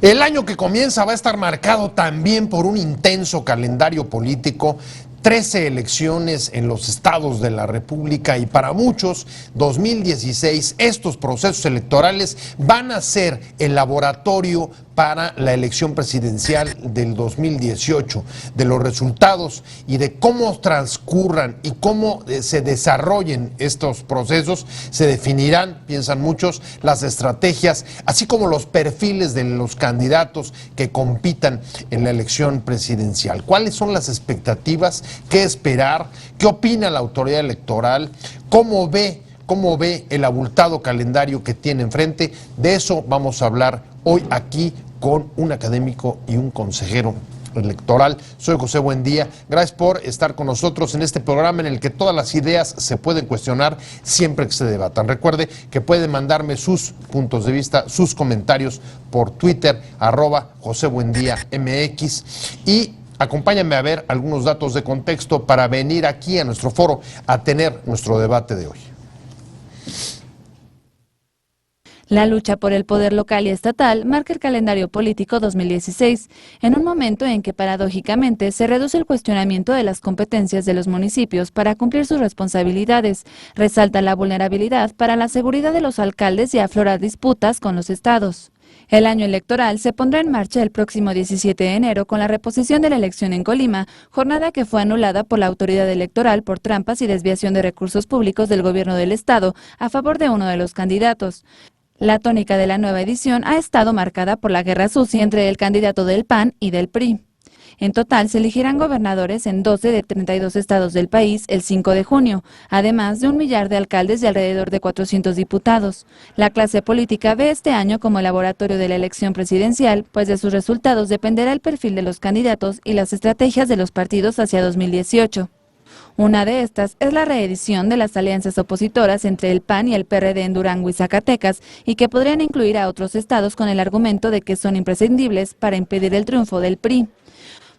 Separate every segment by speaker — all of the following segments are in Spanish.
Speaker 1: El año que comienza va a estar marcado también por un intenso calendario político, 13 elecciones en los estados de la República y para muchos, 2016, estos procesos electorales van a ser el laboratorio para la elección presidencial del 2018, de los resultados y de cómo transcurran y cómo se desarrollen estos procesos, se definirán, piensan muchos, las estrategias, así como los perfiles de los candidatos que compitan en la elección presidencial. ¿Cuáles son las expectativas? ¿Qué esperar? ¿Qué opina la autoridad electoral? ¿Cómo ve el abultado calendario que tiene enfrente? De eso vamos a hablar hoy aquí con un académico y un consejero electoral. Soy José Buendía. Gracias por estar con nosotros en este programa en el que todas las ideas se pueden cuestionar siempre que se debatan. Recuerde que puede mandarme sus puntos de vista, sus comentarios por Twitter, @José_Buendía_MX, y acompáñame a ver algunos datos de contexto para venir aquí a nuestro foro a tener nuestro debate de hoy.
Speaker 2: La lucha por el poder local y estatal marca el calendario político 2016, en un momento en que paradójicamente se reduce el cuestionamiento de las competencias de los municipios para cumplir sus responsabilidades, resalta la vulnerabilidad para la seguridad de los alcaldes y aflorar disputas con los estados. El año electoral se pondrá en marcha el próximo 17 de enero con la reposición de la elección en Colima, jornada que fue anulada por la autoridad electoral por trampas y desviación de recursos públicos del gobierno del estado a favor de uno de los candidatos. La tónica de la nueva edición ha estado marcada por la guerra sucia entre el candidato del PAN y del PRI. En total, se elegirán gobernadores en 12 de 32 estados del país el 5 de junio, además de 1 millar de alcaldes y alrededor de 400 diputados. La clase política ve este año como el laboratorio de la elección presidencial, pues de sus resultados dependerá el perfil de los candidatos y las estrategias de los partidos hacia 2018. Una de estas es la reedición de las alianzas opositoras entre el PAN y el PRD en Durango y Zacatecas, y que podrían incluir a otros estados con el argumento de que son imprescindibles para impedir el triunfo del PRI.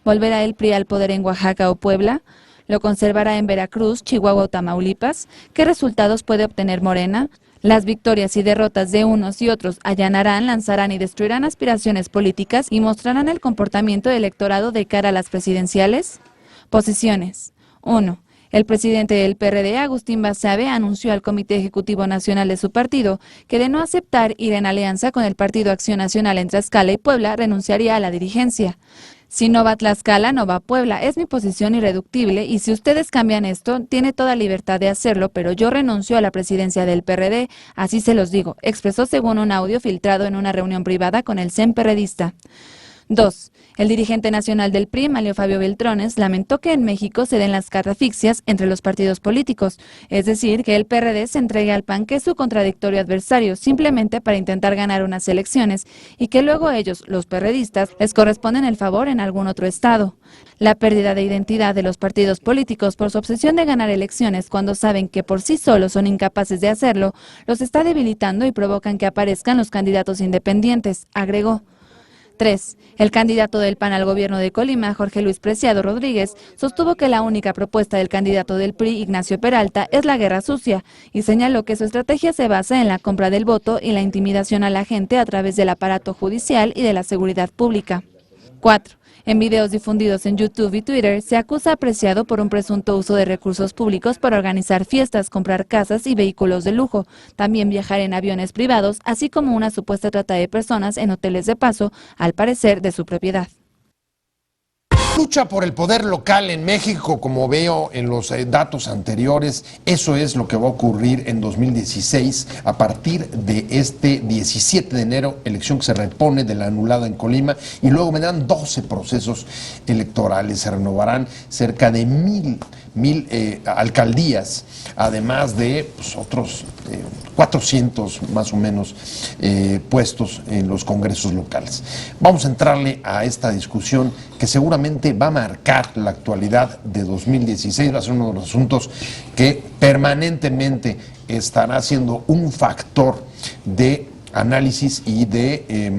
Speaker 2: ¿Volverá el PRI al poder en Oaxaca o Puebla? ¿Lo conservará en Veracruz, Chihuahua o Tamaulipas? ¿Qué resultados puede obtener Morena? Las victorias y derrotas de unos y otros allanarán, lanzarán y destruirán aspiraciones políticas y mostrarán el comportamiento del electorado de cara a las presidenciales. Posiciones. 1. El presidente del PRD, Agustín Basabe, anunció al Comité Ejecutivo Nacional de su partido que de no aceptar ir en alianza con el Partido Acción Nacional en Tlaxcala y Puebla, renunciaría a la dirigencia. Si no va a Tlaxcala, no va a Puebla. Es mi posición irreductible y si ustedes cambian esto, tiene toda libertad de hacerlo, pero yo renuncio a la presidencia del PRD, así se los digo, expresó según un audio filtrado en una reunión privada con el CEN perredista. 2. El dirigente nacional del PRI, Manlio Fabio Beltrones, lamentó que en México se den las catafixias entre los partidos políticos, es decir, que el PRD se entregue al PAN, que es su contradictorio adversario, simplemente para intentar ganar unas elecciones, y que luego ellos, los perredistas, les corresponden el favor en algún otro estado. La pérdida de identidad de los partidos políticos por su obsesión de ganar elecciones cuando saben que por sí solos son incapaces de hacerlo, los está debilitando y provocan que aparezcan los candidatos independientes, agregó. 3. El candidato del PAN al gobierno de Colima, Jorge Luis Preciado Rodríguez, sostuvo que la única propuesta del candidato del PRI, Ignacio Peralta, es la guerra sucia, y señaló que su estrategia se basa en la compra del voto y la intimidación a la gente a través del aparato judicial y de la seguridad pública. 4. En videos difundidos en YouTube y Twitter, se acusa a Preciado por un presunto uso de recursos públicos para organizar fiestas, comprar casas y vehículos de lujo, también viajar en aviones privados, así como una supuesta trata de personas en hoteles de paso, al parecer de su propiedad.
Speaker 1: Lucha por el poder local en México, como veo en los datos anteriores, eso es lo que va a ocurrir en 2016 a partir de este 17 de enero, elección que se repone de la anulada en Colima, y luego vendrán 12 procesos electorales, se renovarán cerca de mil alcaldías, además de otros 400 más o menos puestos en los congresos locales. Vamos a entrarle a esta discusión que seguramente va a marcar la actualidad de 2016, va a ser uno de los asuntos que permanentemente estará siendo un factor de análisis y de,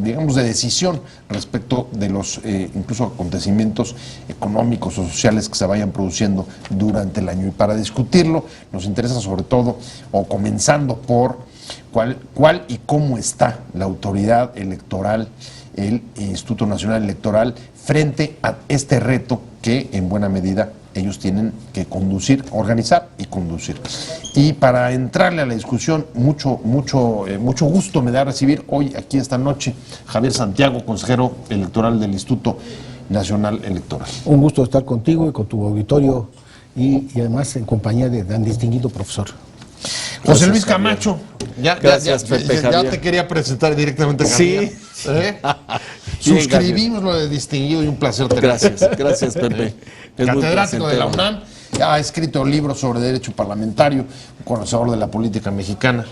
Speaker 1: digamos, de decisión respecto de los incluso acontecimientos económicos o sociales que se vayan produciendo durante el año. Y para discutirlo nos interesa sobre todo, o comenzando por ¿Cuál y cómo está la autoridad electoral, el Instituto Nacional Electoral, frente a este reto que en buena medida ellos tienen que conducir, organizar y conducir? Y para entrarle a la discusión, mucho gusto me da recibir hoy, aquí esta noche, Javier Santiago, consejero electoral del Instituto Nacional Electoral.
Speaker 3: Un gusto estar contigo y con tu auditorio y además en compañía de tan distinguido profesor.
Speaker 1: José Luis Camacho,
Speaker 4: Gracias, Pepe
Speaker 1: ya
Speaker 4: Javier.
Speaker 1: te quería presentar directamente, Javier.
Speaker 4: Sí.
Speaker 1: Suscribimos lo de distinguido y un placer tenerte.
Speaker 4: Gracias, Pepe. Es muy
Speaker 1: Catedrático de la
Speaker 4: placentero.
Speaker 1: UNAM, ha escrito libros sobre derecho parlamentario, un conocedor de la política mexicana.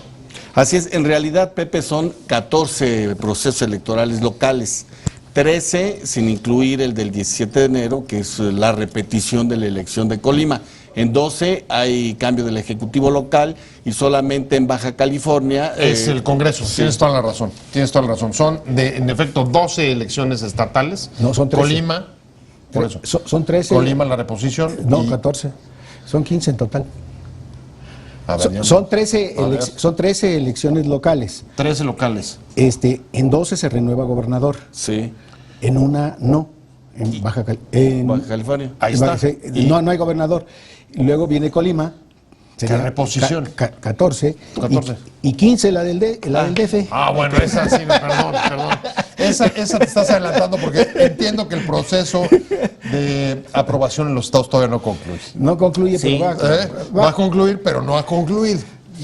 Speaker 4: Así es, en realidad, Pepe, son 14 procesos electorales locales, 13 sin incluir el del 17 de enero, que es la repetición de la elección de Colima. En 12 hay cambio del Ejecutivo local y solamente en Baja California...
Speaker 1: Es el Congreso,
Speaker 4: sí.
Speaker 1: tienes toda la razón. Son, en efecto, 12 elecciones estatales.
Speaker 3: No, son 13.
Speaker 1: Colima, por eso.
Speaker 3: Son 13.
Speaker 1: Colima, la reposición.
Speaker 3: No,
Speaker 1: y-
Speaker 3: 14. Son 15 en total.
Speaker 1: A ver, ya no-
Speaker 3: Son 13,
Speaker 1: A ver.
Speaker 3: son 13 elecciones locales.
Speaker 1: 13 locales.
Speaker 3: En 12 se renueva gobernador.
Speaker 4: Sí,
Speaker 3: En una no. En Baja
Speaker 4: California.
Speaker 1: Ahí está. Y-
Speaker 3: No hay gobernador. Luego viene Colima. Sería
Speaker 1: reposición.
Speaker 3: 14.
Speaker 1: 14.
Speaker 3: Y 15 la del DF.
Speaker 1: Ah, bueno, esa sí, perdón. Esa te estás adelantando porque entiendo que el proceso de aprobación en los estados todavía no concluye.
Speaker 3: No concluye,
Speaker 4: Sí.
Speaker 3: pero
Speaker 1: Va a concluir, pero no ha concluido.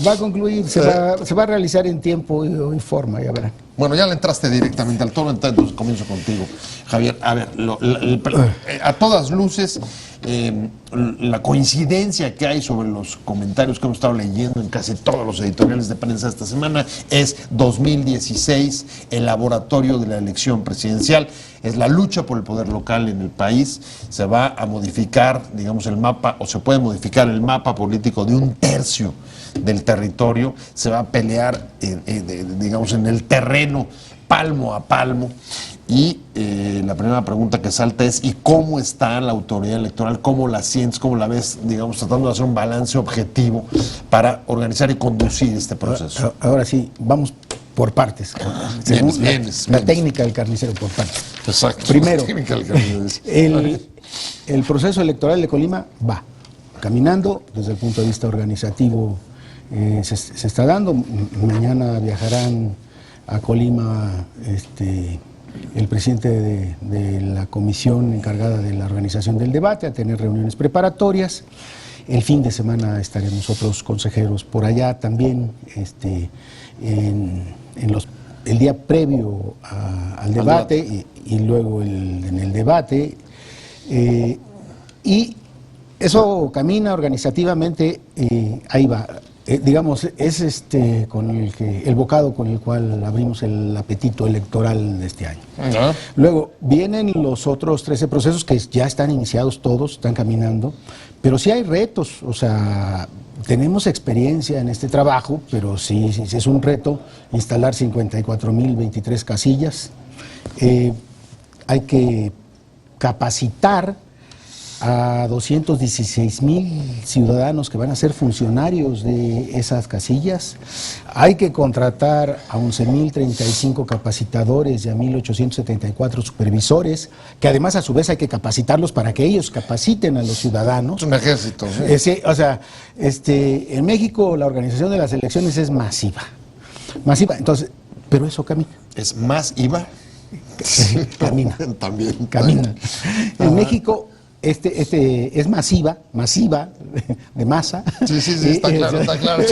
Speaker 3: va a concluir. Se va a realizar en tiempo y forma, ya verán.
Speaker 1: Bueno, ya le entraste directamente al toro, entonces comienzo contigo, Javier. A ver, a todas luces, la coincidencia que hay sobre los comentarios que hemos estado leyendo en casi todos los editoriales de prensa esta semana es 2016, el laboratorio de la elección presidencial, es la lucha por el poder local en el país. Se va a modificar, digamos, el mapa, o se puede modificar el mapa político de un tercio del territorio, se va a pelear, digamos, en el terreno, palmo a palmo. Y la primera pregunta que salta es: ¿y cómo está la autoridad electoral? ¿Cómo la sientes? ¿Cómo la ves, digamos, tratando de hacer un balance objetivo para organizar y conducir este proceso?
Speaker 3: Ahora sí, vamos por partes. Según
Speaker 1: vienes.
Speaker 3: la técnica del carnicero, por partes.
Speaker 1: Exacto.
Speaker 3: Primero,
Speaker 1: Técnica del carnicero.
Speaker 3: el proceso electoral de Colima va caminando desde el punto de vista organizativo. Se está dando. Mañana viajarán a Colima el presidente de la comisión encargada de la organización del debate a tener reuniones preparatorias. El fin de semana estaremos otros consejeros por allá también, el día previo al debate y luego en el debate. Y eso camina organizativamente, ahí va. Digamos, es con el bocado con el cual abrimos el apetito electoral de este año.
Speaker 1: Ajá.
Speaker 3: Luego vienen los otros 13 procesos que ya están iniciados todos, están caminando, pero sí hay retos, o sea, tenemos experiencia en este trabajo, pero sí es un reto instalar 54.023 casillas. Hay que capacitar a 216,000 ciudadanos que van a ser funcionarios de esas casillas. Hay que contratar a 11,035 capacitadores y a 1,874 supervisores, que además a su vez hay que capacitarlos para que ellos capaciten a los ciudadanos.
Speaker 1: Es un ejército. ¿Sí?
Speaker 3: Sí, o sea, en México la organización de las elecciones es masiva. Entonces, pero eso camina.
Speaker 1: ¿Es más IVA?
Speaker 3: Camina.
Speaker 1: También.
Speaker 3: Camina. En México es masiva, de masa.
Speaker 1: Sí, está claro. Está claro.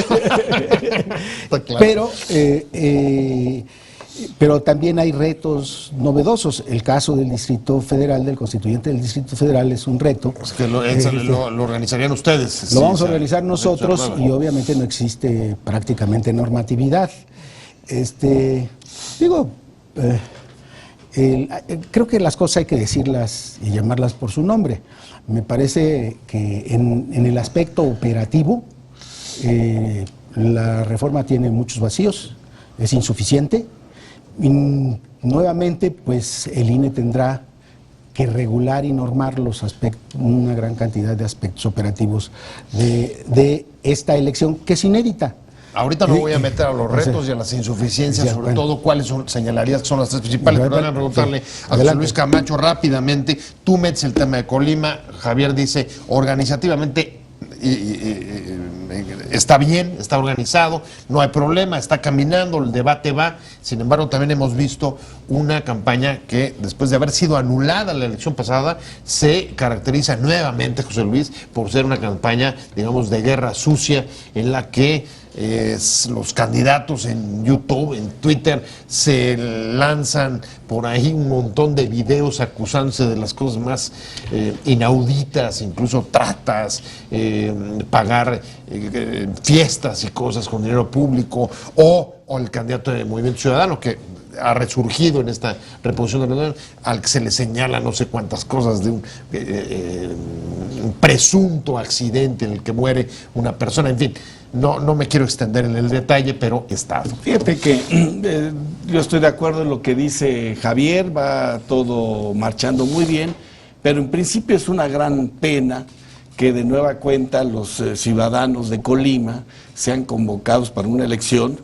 Speaker 3: Pero también hay retos novedosos. El caso del Distrito Federal, del constituyente del Distrito Federal, es un reto.
Speaker 1: Es que lo organizarían ustedes.
Speaker 3: Lo vamos a organizar nosotros y obviamente no existe prácticamente normatividad. Creo que las cosas hay que decirlas y llamarlas por su nombre. Me parece que en el aspecto operativo la reforma tiene muchos vacíos, es insuficiente. Y nuevamente, pues el INE tendrá que regular y normar una gran cantidad de aspectos operativos de esta elección, que es inédita.
Speaker 1: Ahorita me voy a meter a los retos y a las insuficiencias,
Speaker 3: ya,
Speaker 1: sobre
Speaker 3: bueno.
Speaker 1: todo cuáles señalarías que son las tres principales. Pero déjame preguntarle a José
Speaker 3: Adelante.
Speaker 1: Luis Camacho rápidamente. Tú metes el tema de Colima, Javier dice organizativamente está bien, está organizado, no hay problema, está caminando, el debate va. Sin embargo, también hemos visto una campaña que, después de haber sido anulada la elección pasada, se caracteriza nuevamente, José Luis, por ser una campaña, digamos, de guerra sucia, en la que los candidatos en YouTube, en Twitter, se lanzan por ahí un montón de videos acusándose de las cosas más inauditas, incluso tratas, pagar fiestas y cosas con dinero público, o el candidato de Movimiento Ciudadano, que ha resurgido en esta reposición de la Unión, al que se le señala no sé cuántas cosas de un presunto accidente en el que muere una persona, en fin. No me quiero extender en el detalle, pero está.
Speaker 4: Fíjate que yo estoy de acuerdo en lo que dice Javier, va todo marchando muy bien, pero en principio es una gran pena que de nueva cuenta los ciudadanos de Colima sean convocados para una elección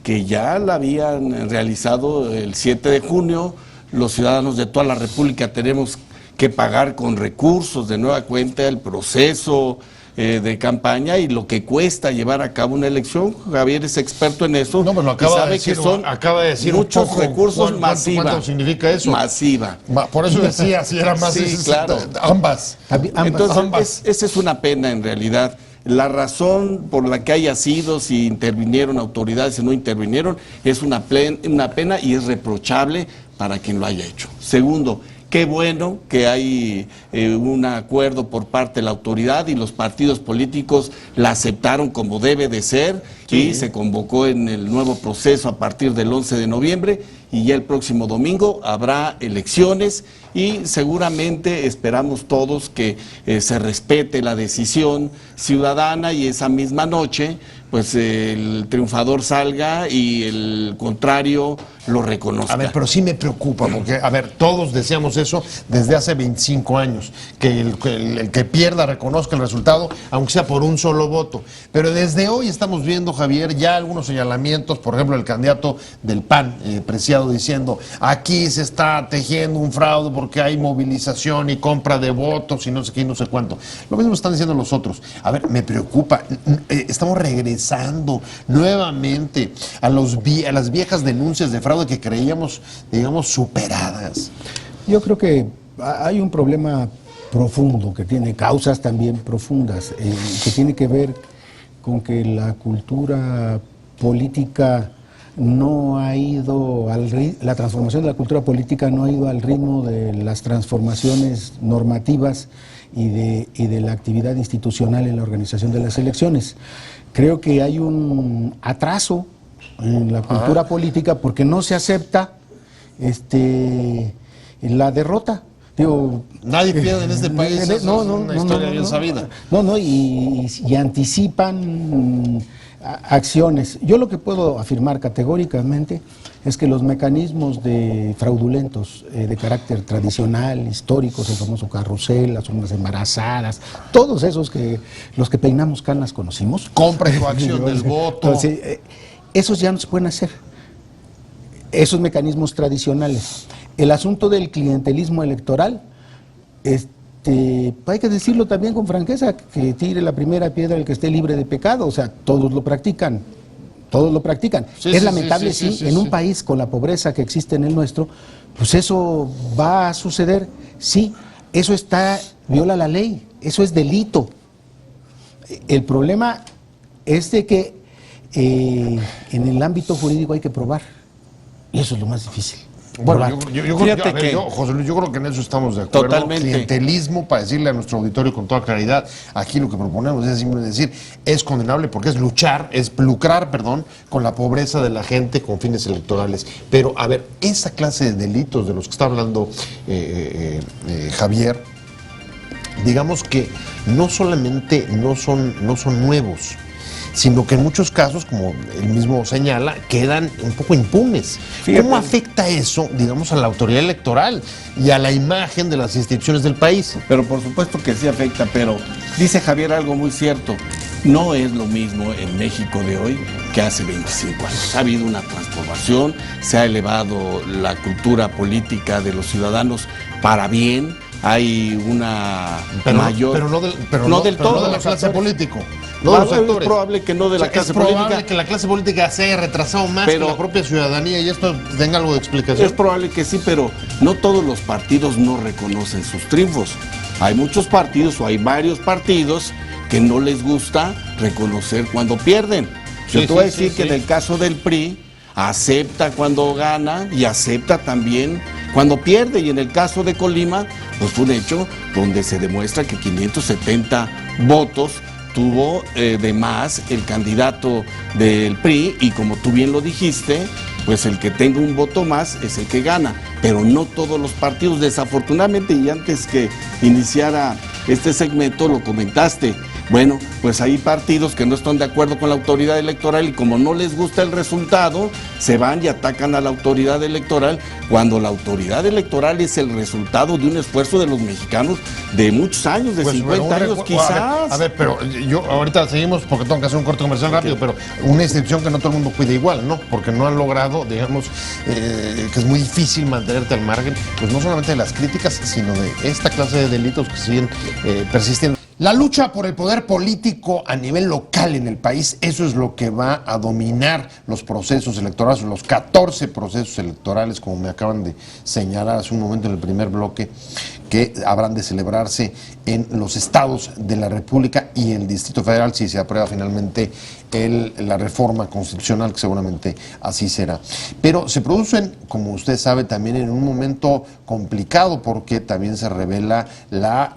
Speaker 4: que ya la habían realizado el 7 de junio, los ciudadanos de toda la República tenemos que pagar con recursos de nueva cuenta el proceso de campaña y lo que cuesta llevar a cabo una elección. Javier es experto en eso.
Speaker 1: No, pero lo acaba
Speaker 4: y sabe
Speaker 1: de decir,
Speaker 4: que son
Speaker 1: acaba de decir
Speaker 4: muchos
Speaker 1: un poco,
Speaker 4: recursos masiva.
Speaker 1: ¿Cuánto significa eso?
Speaker 4: Masiva.
Speaker 1: Por eso decía, si era más
Speaker 4: Sí, claro.
Speaker 1: ambas.
Speaker 4: Entonces, esa es una pena en realidad. La razón por la que haya sido, si intervinieron autoridades o no intervinieron, es una pena y es reprochable para quien lo haya hecho. Segundo, qué bueno que hay un acuerdo por parte de la autoridad y los partidos políticos la aceptaron como debe de ser y se convocó en el nuevo proceso a partir del 11 de noviembre y ya el próximo domingo habrá elecciones y seguramente esperamos todos que se respete la decisión ciudadana y esa misma noche pues el triunfador salga y el contrario lo reconozca.
Speaker 1: A ver, pero sí me preocupa, porque, a ver, todos deseamos eso desde hace 25 años, que el que pierda reconozca el resultado, aunque sea por un solo voto. Pero desde hoy estamos viendo, Javier, ya algunos señalamientos, por ejemplo, el candidato del PAN, Preciado, diciendo, aquí se está tejiendo un fraude porque hay movilización y compra de votos y no sé qué y no sé cuánto. Lo mismo están diciendo los otros. A ver, me preocupa, estamos regresando nuevamente a las viejas denuncias de fraude que creíamos, digamos, superadas.
Speaker 3: Yo creo que hay un problema profundo que tiene causas también profundas, que tiene que ver con que la cultura política no ha ido la transformación de la cultura política no ha ido al ritmo de las transformaciones normativas y de la actividad institucional en la organización de las elecciones. Creo que hay un atraso en la cultura política porque no se acepta la derrota. Digo,
Speaker 1: nadie pierde en este país, es una historia bien sabida.
Speaker 3: Y anticipan acciones. Yo lo que puedo afirmar categóricamente es que los mecanismos fraudulentos de carácter tradicional, históricos, el famoso carrusel, las urnas embarazadas, todos esos los que peinamos canas conocimos.
Speaker 1: Compra y coacción del voto.
Speaker 3: Entonces, esos ya no se pueden hacer. Esos mecanismos tradicionales. El asunto del clientelismo electoral, hay que decirlo también con franqueza, que tire la primera piedra el que esté libre de pecado, o sea, todos lo practican. Es lamentable, en un país con la pobreza que existe en el nuestro, pues eso va a suceder, sí, eso viola la ley, eso es delito. El problema es de que en el ámbito jurídico hay que probar, y eso es lo más difícil.
Speaker 1: Bueno, José Luis, yo creo que en eso estamos de acuerdo.
Speaker 4: Totalmente.
Speaker 1: Clientelismo, para decirle a nuestro auditorio con toda claridad, aquí lo que proponemos es simplemente decir, es condenable porque es lucrar con la pobreza de la gente con fines electorales. Pero, a ver, esa clase de delitos de los que está hablando Javier, digamos que no solamente no son nuevos, sino que en muchos casos, como él mismo señala, quedan un poco impunes. Fíjate. ¿Cómo afecta eso, digamos, a la autoridad electoral y a la imagen de las instituciones del país?
Speaker 4: Pero por supuesto que sí afecta, pero dice Javier algo muy cierto. No es lo mismo en México de hoy que hace 25 años. Ha habido una transformación, se ha elevado la cultura política de los ciudadanos para bien, hay una mayor...
Speaker 1: Pero no del
Speaker 4: todo,
Speaker 1: no de la
Speaker 4: los
Speaker 1: clase
Speaker 4: actores.
Speaker 1: político. No de los
Speaker 4: Es
Speaker 1: actores.
Speaker 4: probable que no de la
Speaker 1: Es
Speaker 4: clase
Speaker 1: probable
Speaker 4: política.
Speaker 1: que la clase política se haya retrasado más
Speaker 4: Pero-
Speaker 1: que la propia ciudadanía, y esto tenga algo de explicación.
Speaker 4: Es probable que sí, pero no todos los partidos no reconocen sus triunfos. Hay muchos partidos o hay varios partidos que no les gusta reconocer cuando pierden. Yo
Speaker 1: Sí,
Speaker 4: te voy a
Speaker 1: sí,
Speaker 4: decir
Speaker 1: sí,
Speaker 4: que
Speaker 1: sí.
Speaker 4: en el caso del PRI, acepta cuando gana y acepta también cuando pierde. Y en el caso de Colima, pues fue un hecho donde se demuestra que 570 votos tuvo de más el candidato del PRI, y como tú bien lo dijiste, pues el que tenga un voto más es el que gana, pero no todos los partidos, desafortunadamente. Y antes que iniciara este segmento lo comentaste, bueno, pues hay partidos que no están de acuerdo con la autoridad electoral, y como no les gusta el resultado, se van y atacan a la autoridad electoral, cuando la autoridad electoral es el resultado de un esfuerzo de los mexicanos de muchos años, de
Speaker 1: Pues,
Speaker 4: 50
Speaker 1: pero
Speaker 4: años quizás.
Speaker 1: A ver, pero yo ahorita seguimos porque tengo que hacer un corte comercial rápido, pero una institución que no todo el mundo cuida igual, ¿no? Porque no han logrado, digamos, que es muy difícil mantenerte al margen, pues no solamente de las críticas, sino de esta clase de delitos que siguen persistiendo. La lucha por el poder político a nivel local en el país, eso es lo que va a dominar los procesos electorales, los 14 procesos electorales, como me acaban de señalar hace un momento en el primer bloque, que habrán de celebrarse en los estados de la República y el Distrito Federal, si se aprueba finalmente la reforma constitucional, que seguramente así será. Pero se producen, como usted sabe, también en un momento complicado, porque también se revela la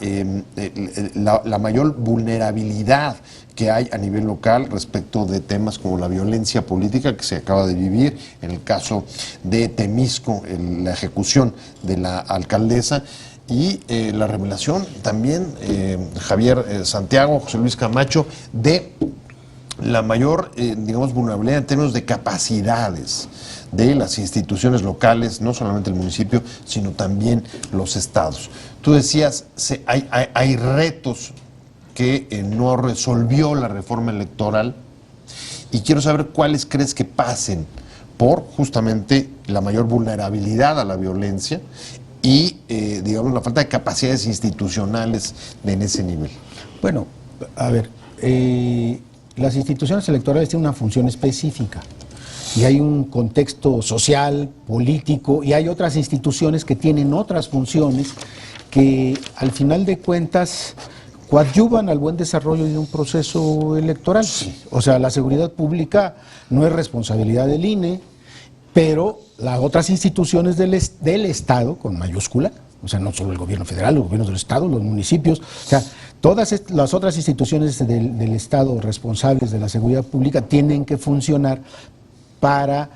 Speaker 1: mayor vulnerabilidad que hay a nivel local respecto de temas como la violencia política que se acaba de vivir, en el caso de Temisco, la ejecución de la alcaldesa, y la revelación también, Javier Santiago, José Luis Camacho, de la mayor, digamos, vulnerabilidad en términos de capacidades de las instituciones locales, no solamente el municipio, sino también los estados. Tú decías, hay retos que no resolvió la reforma electoral, y quiero saber cuáles crees que pasen por justamente la mayor vulnerabilidad a la violencia y, digamos, la falta de capacidades institucionales en ese nivel.
Speaker 3: Bueno, a ver, las instituciones electorales tienen una función específica y hay un contexto social, político, y hay otras instituciones que tienen otras funciones que al final de cuentas coadyuvan al buen desarrollo de un proceso electoral. O sea, la seguridad pública no es responsabilidad del INE, pero las otras instituciones del Estado, con mayúscula, o sea, no solo el gobierno federal, los gobiernos del Estado, los municipios, o sea, todas las otras instituciones del Estado responsables de la seguridad pública tienen que funcionar para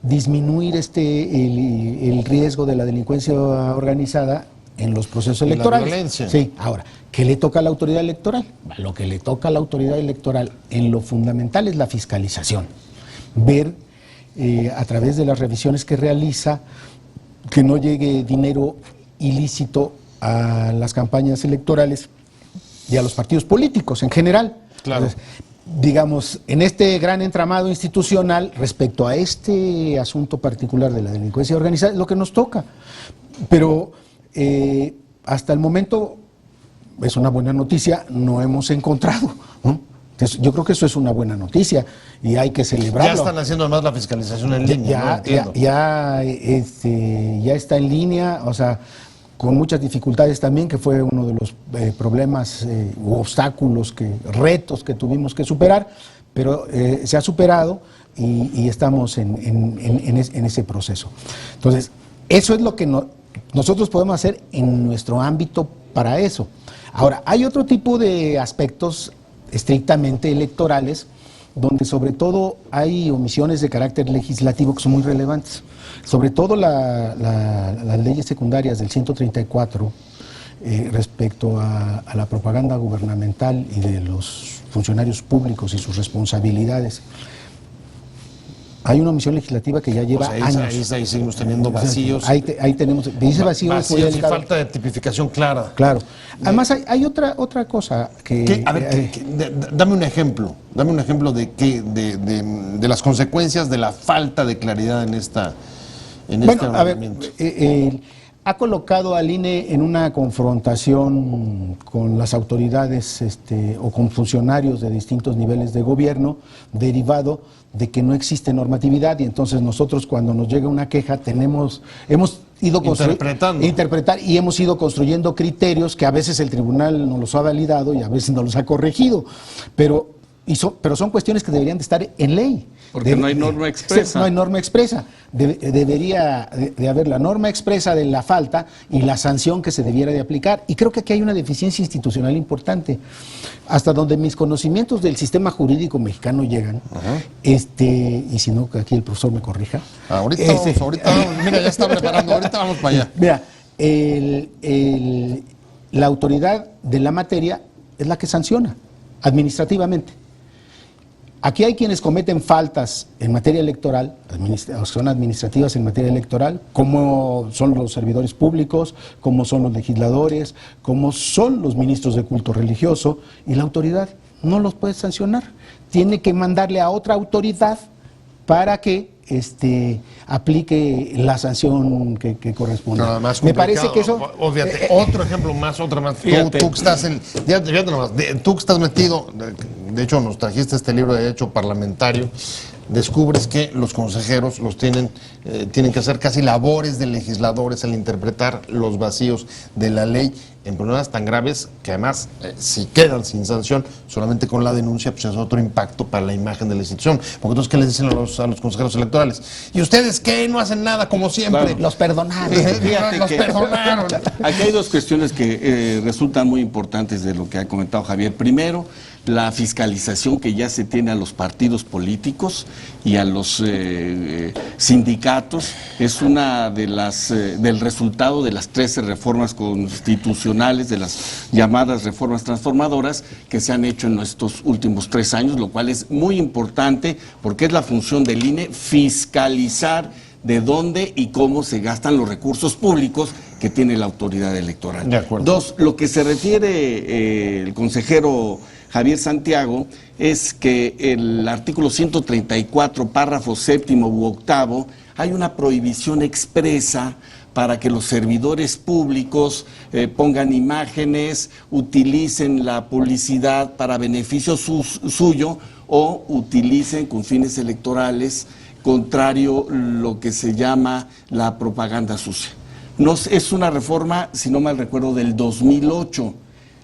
Speaker 3: disminuir el riesgo de la delincuencia organizada en los procesos
Speaker 1: Y la
Speaker 3: electorales.
Speaker 1: violencia.
Speaker 3: Sí, ahora, ¿qué le toca a la autoridad electoral? Lo que le toca a la autoridad electoral en lo fundamental es la fiscalización. Ver a través de las revisiones que realiza que no llegue dinero ilícito a las campañas electorales y a los partidos políticos en general.
Speaker 1: Claro.
Speaker 3: Entonces, digamos, en este gran entramado institucional, respecto a este asunto particular de la delincuencia organizada, es lo que nos toca. Pero hasta el momento, es una buena noticia, no hemos encontrado, ¿no? Entonces, yo creo que eso es una buena noticia y hay que celebrarlo.
Speaker 1: Ya están haciendo además la fiscalización en línea, ¿no? Entiendo.
Speaker 3: Ya está en línea, o sea, con muchas dificultades también, que fue uno de los problemas u obstáculos, retos que tuvimos que superar, pero se ha superado y estamos en ese proceso. Entonces, eso es lo que nosotros podemos hacer en nuestro ámbito para eso. Ahora, hay otro tipo de aspectos estrictamente electorales, donde sobre todo hay omisiones de carácter legislativo que son muy relevantes. Sobre todo las leyes secundarias del 134 respecto a la propaganda gubernamental y de los funcionarios públicos y sus responsabilidades. Hay una omisión legislativa que ya lleva
Speaker 1: Pues
Speaker 3: años.
Speaker 1: ahí seguimos teniendo vacíos.
Speaker 3: Ahí tenemos, dice vacíos,
Speaker 1: Vacíos y falta de tipificación clara.
Speaker 3: Claro. Además hay otra cosa que...
Speaker 1: A ver, dame un ejemplo de las consecuencias de la falta de claridad en este
Speaker 3: a ver,
Speaker 1: ordenamiento.
Speaker 3: ha colocado al INE en una confrontación con las autoridades o con funcionarios de distintos niveles de gobierno, derivado de que no existe normatividad, y entonces nosotros cuando nos llega una queja hemos ido interpretar y hemos ido construyendo criterios que a veces el tribunal nos los ha validado y a veces nos los ha corregido, pero son cuestiones que deberían de estar en ley.
Speaker 4: Porque no hay norma expresa.
Speaker 3: No hay norma expresa. Debería de haber la norma expresa de la falta y la sanción que se debiera de aplicar. Y creo que aquí hay una deficiencia institucional importante. Hasta donde mis conocimientos del sistema jurídico mexicano llegan, y si no, que aquí el profesor me corrija.
Speaker 1: Ahorita vamos, mira, ya está preparando, ahorita vamos para allá.
Speaker 3: Mira, la autoridad de la materia es la que sanciona administrativamente. Aquí hay quienes cometen faltas en materia electoral, son administrativas en materia electoral, como son los servidores públicos, como son los legisladores, como son los ministros de culto religioso, y la autoridad no los puede sancionar. Tiene que mandarle a otra autoridad para que aplique la sanción que corresponde.
Speaker 1: Nada más
Speaker 3: me parece que eso...
Speaker 1: Fíjate, otro ejemplo más, otra más. Tú que estás tú que estás metido, de hecho nos trajiste este libro de Derecho Parlamentario, descubres que los consejeros tienen que hacer casi labores de legisladores al interpretar los vacíos de la ley en problemas tan graves que además, si quedan sin sanción, solamente con la denuncia, pues es otro impacto para la imagen de la institución. Porque entonces, ¿qué les dicen a los consejeros electorales? ¿Y ustedes qué? No hacen nada, como siempre.
Speaker 3: Claro. Los perdonaron.
Speaker 1: Los perdonaron.
Speaker 4: Aquí hay dos cuestiones que resultan muy importantes de lo que ha comentado Javier. Primero, la fiscalización que ya se tiene a los partidos políticos y a los sindicatos es una de las del resultado de las 13 reformas constitucionales, de las llamadas reformas transformadoras que se han hecho en estos últimos 3 años, lo cual es muy importante porque es la función del INE fiscalizar de dónde y cómo se gastan los recursos públicos que tiene la autoridad electoral.
Speaker 1: De acuerdo.
Speaker 4: Dos, lo que se refiere el consejero Javier Santiago es que el artículo 134, párrafo 7º u 8º, hay una prohibición expresa para que los servidores públicos pongan imágenes, utilicen la publicidad para beneficio suyo o utilicen con fines electorales, contrario lo que se llama la propaganda sucia. Es una reforma, si no mal recuerdo, del 2008,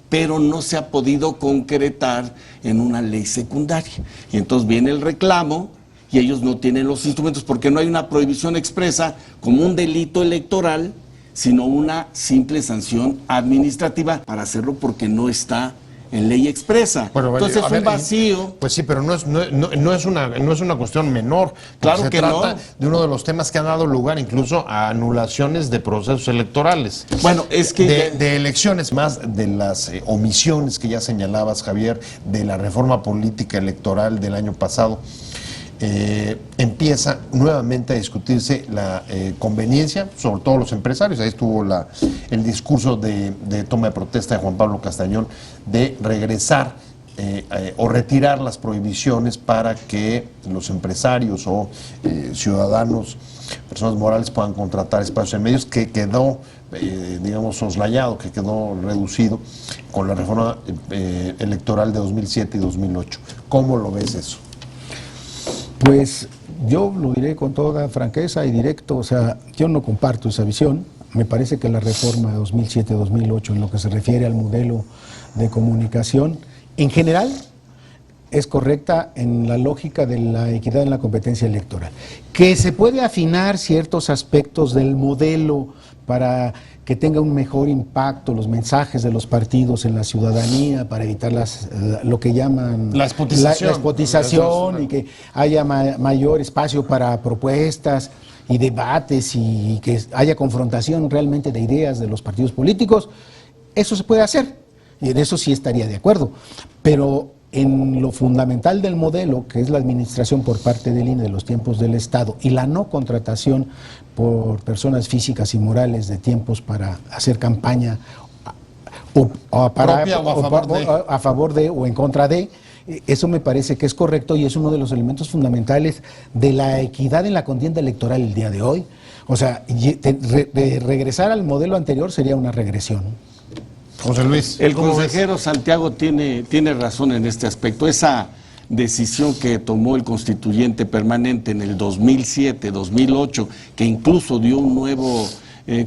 Speaker 4: pero no se ha podido concretar en una ley secundaria. Y entonces viene el reclamo y ellos no tienen los instrumentos porque no hay una prohibición expresa como un delito electoral, sino una simple sanción administrativa para hacerlo porque no está en ley expresa.
Speaker 1: Bueno,
Speaker 4: entonces es un vacío.
Speaker 1: Pues sí, pero no es una cuestión menor.
Speaker 4: Claro
Speaker 1: se
Speaker 4: que
Speaker 1: trata
Speaker 4: no.
Speaker 1: de uno de los temas que han dado lugar incluso a anulaciones de procesos electorales.
Speaker 4: Bueno, es que
Speaker 1: de elecciones, más de las omisiones que ya señalabas, Javier, de la reforma política electoral del año pasado. Empieza nuevamente a discutirse la conveniencia, sobre todo los empresarios. Ahí estuvo el discurso de toma de protesta de Juan Pablo Castañón de regresar o retirar las prohibiciones para que los empresarios o ciudadanos, personas morales puedan contratar espacios en medios, que quedó, digamos, soslayado, que quedó reducido con la reforma electoral de 2007 y 2008. ¿Cómo lo ves eso?
Speaker 3: Pues yo lo diré con toda franqueza y directo, o sea, yo no comparto esa visión. Me parece que la reforma de 2007-2008 en lo que se refiere al modelo de comunicación, en general, es correcta en la lógica de la equidad en la competencia electoral. Que se puede afinar ciertos aspectos del modelo para que tenga un mejor impacto los mensajes de los partidos en la ciudadanía, para evitar lo que llaman
Speaker 1: la expotización
Speaker 3: y que haya mayor espacio para propuestas y debates y que haya confrontación realmente de ideas de los partidos políticos. Eso se puede hacer y en eso sí estaría de acuerdo, pero en lo fundamental del modelo, que es la administración por parte del INE de los tiempos del Estado y la no contratación por personas físicas y morales de tiempos para hacer campaña a favor de o en contra de, eso me parece que es correcto y es uno de los elementos fundamentales de la equidad en la contienda electoral el día de hoy. O sea, regresar al modelo anterior sería una regresión.
Speaker 1: José Luis.
Speaker 4: El consejero Santiago tiene razón en este aspecto. Esa decisión que tomó el constituyente permanente en el 2007, 2008, que incluso dio un nuevo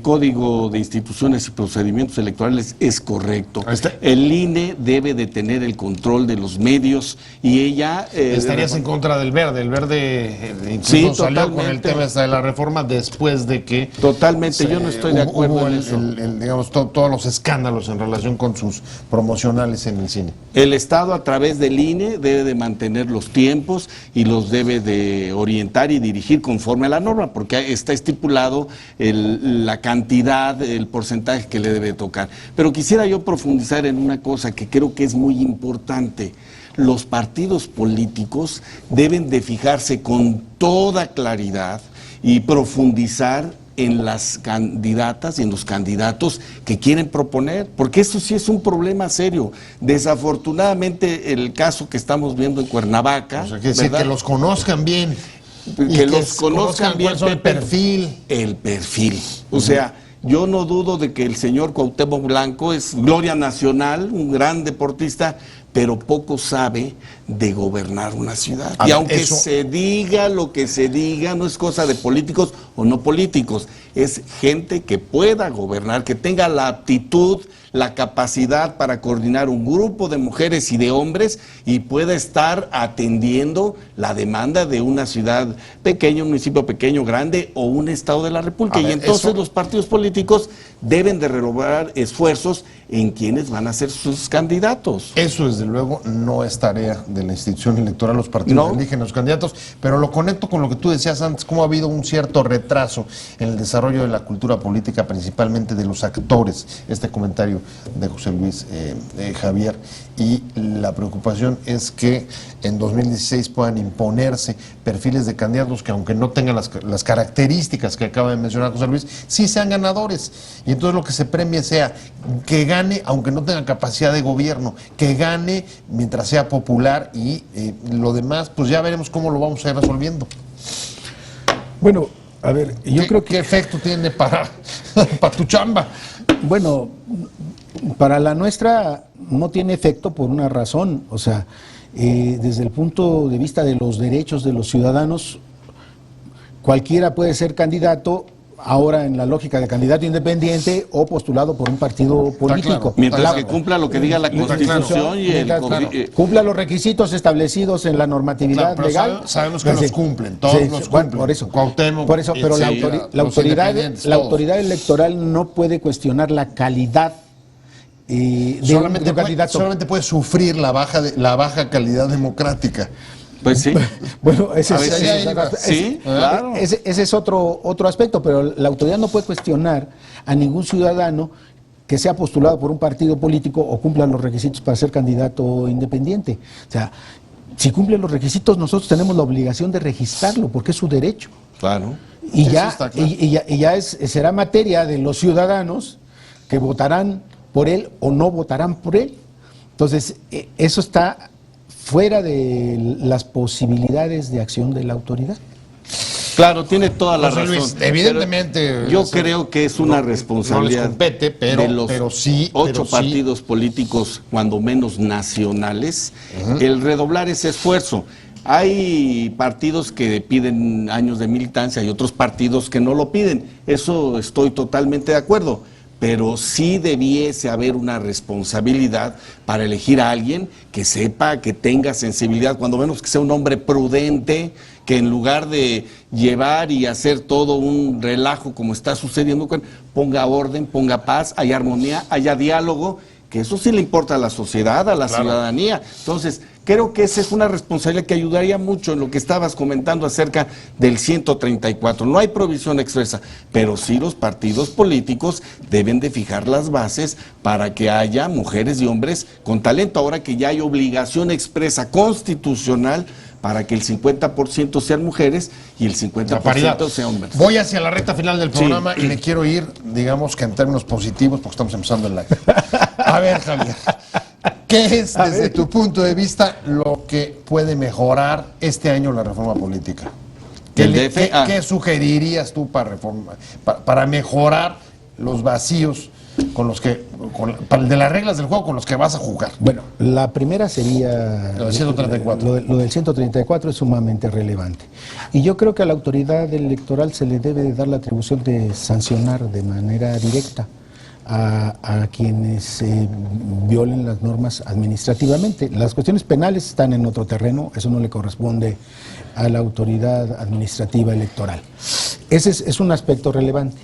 Speaker 4: Código de Instituciones y Procedimientos Electorales, es correcto. El INE debe de tener el control de los medios y ella...
Speaker 1: Estarías en contra del verde. El verde incluso salió con el tema de la reforma después de que...
Speaker 4: Totalmente, yo no estoy de acuerdo en eso.
Speaker 1: Digamos, todos los escándalos en relación con sus promocionales en el cine.
Speaker 4: El Estado, a través del INE, debe de mantener los tiempos y los debe de orientar y dirigir conforme a la norma, porque está estipulado la cantidad, el porcentaje que le debe tocar. Pero quisiera yo profundizar en una cosa que creo que es muy importante. Los partidos políticos deben de fijarse con toda claridad y profundizar en las candidatas y en los candidatos que quieren proponer, porque eso sí es un problema serio. Desafortunadamente, el caso que estamos viendo en Cuernavaca,
Speaker 1: o sea, que decir, que los conozcan bien.
Speaker 4: Que los conozcan bien,
Speaker 1: el perfil.
Speaker 4: El perfil. O sea, yo no dudo de que el señor Cuauhtémoc Blanco es gloria nacional, un gran deportista, pero poco sabe de gobernar una ciudad. Y aunque se diga lo que se diga, no es cosa de políticos o no políticos, es gente que pueda gobernar, que tenga la aptitud, la capacidad para coordinar un grupo de mujeres y de hombres y pueda estar atendiendo la demanda de una ciudad pequeña, un municipio pequeño, grande o un estado de la República. Y entonces los partidos políticos deben de renovar esfuerzos en quienes van a ser sus candidatos.
Speaker 1: Eso desde luego no es tarea de la institución electoral, los partidos eligen los candidatos, pero lo conecto con lo que tú decías antes, cómo ha habido un cierto retraso en el desarrollo de la cultura política, principalmente de los actores. Este comentario de José Luis Javier, y la preocupación es que en 2016 puedan imponerse perfiles de candidatos que, aunque no tengan las características que acaba de mencionar José Luis, sí sean ganadores, y entonces lo que se premie sea que gane aunque no tenga capacidad de gobierno, que gane mientras sea popular, y lo demás pues ya veremos cómo lo vamos a ir resolviendo.
Speaker 3: Bueno, a ver, yo creo que...
Speaker 1: ¿Qué efecto tiene para tu chamba?
Speaker 3: Bueno, para la nuestra no tiene efecto por una razón. O sea, desde el punto de vista de los derechos de los ciudadanos, cualquiera puede ser candidato, ahora en la lógica de candidato independiente o postulado por un partido político.
Speaker 4: Claro. Mientras que cumpla lo que diga la Constitución y
Speaker 3: cumpla los requisitos establecidos en la normatividad legal.
Speaker 1: Sabemos que los cumplen, todos los cumplen.
Speaker 3: Por eso,
Speaker 1: Cuauhtémoc,
Speaker 3: pero la autoridad electoral no puede cuestionar la calidad de un candidato.
Speaker 1: Solamente puede sufrir la baja calidad democrática.
Speaker 4: Pues sí.
Speaker 3: Bueno, ese es otro aspecto, pero la autoridad no puede cuestionar a ningún ciudadano que sea postulado por un partido político o cumpla los requisitos para ser candidato independiente. O sea, si cumple los requisitos, nosotros tenemos la obligación de registrarlo, porque es su derecho.
Speaker 4: Claro.
Speaker 3: Y ya será materia de los ciudadanos que votarán por él o no votarán por él. Entonces, eso está fuera de las posibilidades de acción de la autoridad.
Speaker 4: Claro, tiene toda la razón.
Speaker 1: Luis, evidentemente,
Speaker 4: yo creo que es una responsabilidad
Speaker 1: no les compete, pero,
Speaker 4: de los ocho partidos políticos, cuando menos nacionales, el redoblar ese esfuerzo. Hay partidos que piden años de militancia y otros partidos que no lo piden. Eso estoy totalmente de acuerdo. Pero sí debiese haber una responsabilidad para elegir a alguien que sepa, que tenga sensibilidad, cuando menos que sea un hombre prudente, que en lugar de llevar y hacer todo un relajo como está sucediendo, ponga orden, ponga paz, haya armonía, haya diálogo que eso sí le importa a la sociedad, a la ciudadanía. Entonces, creo que esa es una responsabilidad que ayudaría mucho en lo que estabas comentando acerca del 134. No hay provisión expresa, pero sí los partidos políticos deben de fijar las bases para que haya mujeres y hombres con talento, ahora que ya hay obligación expresa constitucional para que el 50% sean mujeres y el 50% sean hombres.
Speaker 1: Voy hacia la recta final del programa y me quiero ir, digamos que en términos positivos, porque estamos empezando el live. A ver, Javier, ¿qué es desde tu punto de vista lo que puede mejorar este año la reforma política? ¿Qué sugerirías tú para mejorar los vacíos con los que, de las reglas del juego con los que vas a jugar?
Speaker 3: Bueno, la primera sería
Speaker 1: lo del 134.
Speaker 3: Lo del 134 es sumamente relevante. Y yo creo que a la autoridad electoral se le debe de dar la atribución de sancionar de manera directa a quienes violen las normas administrativamente. Las cuestiones penales están en otro terreno, eso no le corresponde a la autoridad administrativa electoral. Ese es un aspecto relevante.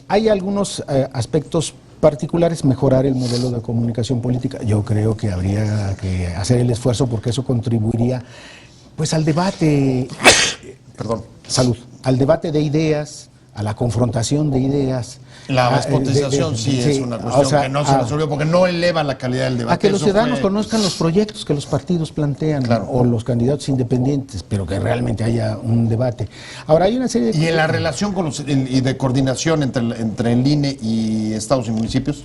Speaker 3: Hay algunos aspectos particulares, mejorar el modelo de comunicación política. Yo creo que habría que hacer el esfuerzo porque eso contribuiría pues al debate, al debate de ideas, a la confrontación de ideas.
Speaker 1: La despotización es una cuestión que no se resolvió porque no eleva la calidad del debate.
Speaker 3: A que los ciudadanos conozcan los proyectos que los partidos plantean o los candidatos independientes, pero que realmente haya un debate. Ahora hay una serie de...
Speaker 1: ¿Y en la relación con y de coordinación entre el INE y estados y municipios?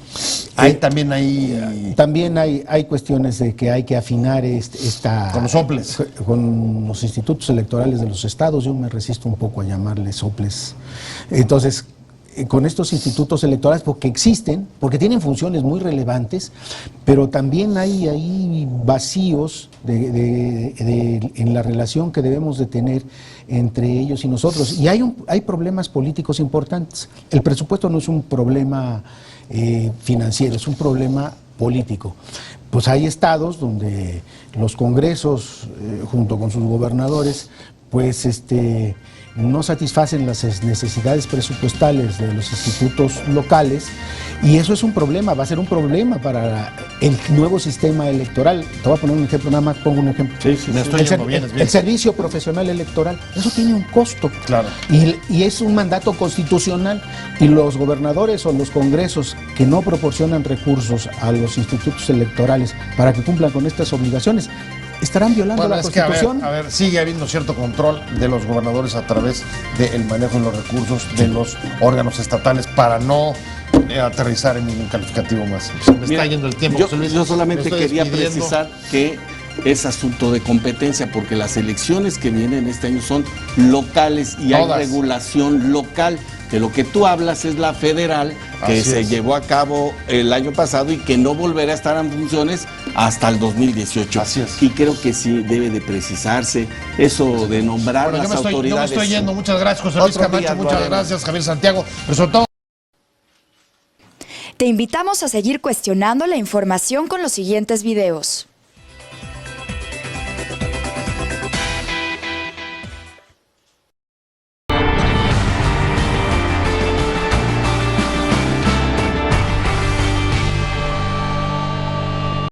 Speaker 1: También hay
Speaker 3: cuestiones de que hay que afinar esta...
Speaker 1: Con los soples.
Speaker 3: Con los institutos electorales de los estados. Yo me resisto un poco a llamarles soples. Entonces, con estos institutos electorales, porque existen, porque tienen funciones muy relevantes, pero también hay vacíos en la relación que debemos de tener entre ellos y nosotros. Y hay problemas políticos importantes. El presupuesto no es un problema financiero, es un problema político. Pues hay estados donde los congresos, junto con sus gobernadores, pues no satisfacen las necesidades presupuestales de los institutos locales, y eso es un problema, va a ser un problema para el nuevo sistema electoral. Te voy a poner un ejemplo, nada más pongo un ejemplo. El servicio profesional electoral, eso tiene un costo.
Speaker 1: Claro.
Speaker 3: Y es un mandato constitucional, y los gobernadores o los congresos que no proporcionan recursos a los institutos electorales para que cumplan con estas obligaciones, estarán violando la Constitución.
Speaker 1: A ver, sigue habiendo cierto control de los gobernadores a través del manejo de los recursos de los órganos estatales para no aterrizar en ningún calificativo más. Me está yendo el tiempo.
Speaker 4: Yo solamente quería precisar que es asunto de competencia, porque las elecciones que vienen este año son locales y hay regulación local. De lo que tú hablas es la federal, que se llevó a cabo el año pasado y que no volverá a estar en funciones hasta el 2018.
Speaker 1: Así es.
Speaker 4: Y creo que sí debe de precisarse eso de nombrar las autoridades.
Speaker 1: Yo me estoy yendo. Muchas gracias, José Luis Camacho. Muchas gracias, Javier Santiago. Pero sobre todo...
Speaker 5: Te invitamos a seguir cuestionando la información con los siguientes videos.